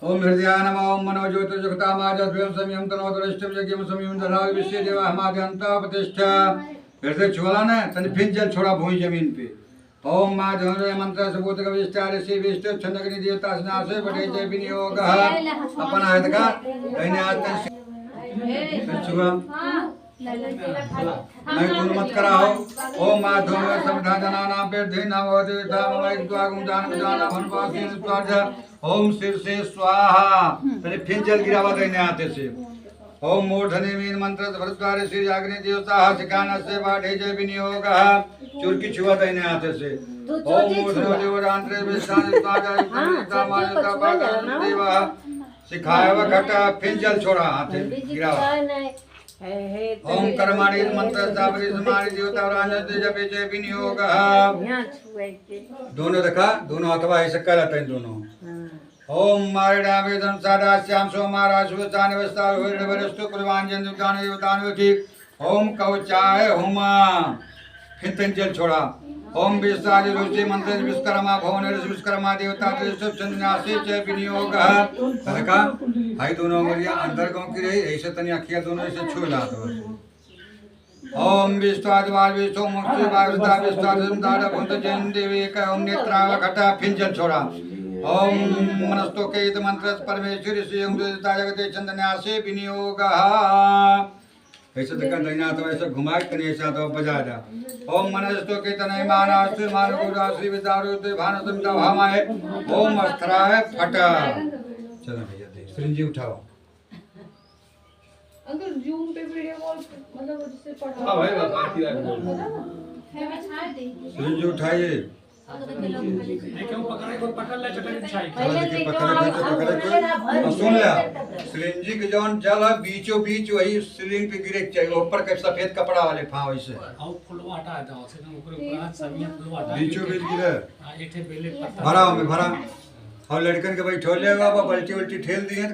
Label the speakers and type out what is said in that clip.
Speaker 1: ओम हृदयाय नमः। ओम मनोज्योतिर्जुगतामाजस्वयं संयम तनोतरिष्टम यज्ञम संयम दधाव विश्व देवा हमाद्यंता प्रतिष्ठा। फिर से छुआ ना तने फिर जल छोड़ा भूमि जमीन पे। ओम माँ धनुर्य मंत्र सबूत कविष्टार से विष्ट छंदग्नि देवता स्नासे बटे जय विनियोग अपन आयत का दैन्य आत्म छुआ मैं तुम मत कराओ। ओम माँ धनुर्य समधा जनाना पे धीना होते धाम मैं द्वागुम जान जाना भनवासी स्वाहा। ओम शिव से स्वाहा तने फिर जल गिरावा दैन्य आते से। ओम मूर्धनि मीन मंत्र भरद्वार श्री अग्नि देवता शिखान से बाढ़े जय विनियोग चुरकी छुआ दैन्य आते से। ओम मूर्धनो देवरांत्रे विष्णान स्वाजा मानता पागल देवा सिखाया व घटा फिर जल छोड़ा हाथे गिरावा। ओम कर्माणि मंत्र जापरि समारि देवता राजते जपे जय विनियोग। दोनों देखा दोनों अथवा ऐसे करते हैं दोनों। ओम मारिणा वेदम सादा श्याम सोमारा सुवतान विस्तार होइण वरस्तु कुलवांजन दुदान देवतान वति। ओम कवचाय होमा फिर जल छोड़ा। ओम विस्तार रुचि मंत्र विश्वकर्मा भवन विश्वकर्मा देवता सब संन्यासी च विनियोग। देखा भाई दोनों मरिया अंदर गांव की रही ऐसे तनी अखिया दोनों ऐसे छू ला तो। ओम विश्वाद्वार विश्व मुक्ति वारदा विश्वाद दादा भूत जैन देवी का ओम नेत्रा घटा फिर जल छोड़ा। ओम मनस्तो के मंत्र परमेश्वरी श्री देवता जगते चंदन्यासे विनियोग। ऐसे तक दैना तो ऐसे घुमाए तने ऐसा तो बजा जा। ओम मनस्तो के तनय मानास्त्र मान गुरु श्री विदारु ते भानतम का भामाए। ओम अस्त्राय फट। चलो भैया देख सिरंजी उठाओ।
Speaker 2: अंकल जूम पे वीडियो कॉल मतलब उससे पढ़ा।
Speaker 3: हां भाई बात आती है
Speaker 1: सिरंजी उठाइए।
Speaker 3: क्यों पकड़ ले चटनी छाई
Speaker 1: सुन लिया सिलिंजी के जौन जल है बीचों बीच वही सिलिंग पे गिरे चाहिए ऊपर के सफेद कपड़ा वाले फां वैसे
Speaker 3: और फुलवा हटा दो से ऊपर हाथ सभी फुलवा हटा
Speaker 1: बीचों बीच गिरे।
Speaker 3: हां एठे बेले पत्ता
Speaker 1: भरा में भरा और लड़कन के बैठो ले बाबा बल्टी उल्टी ठेल दिए।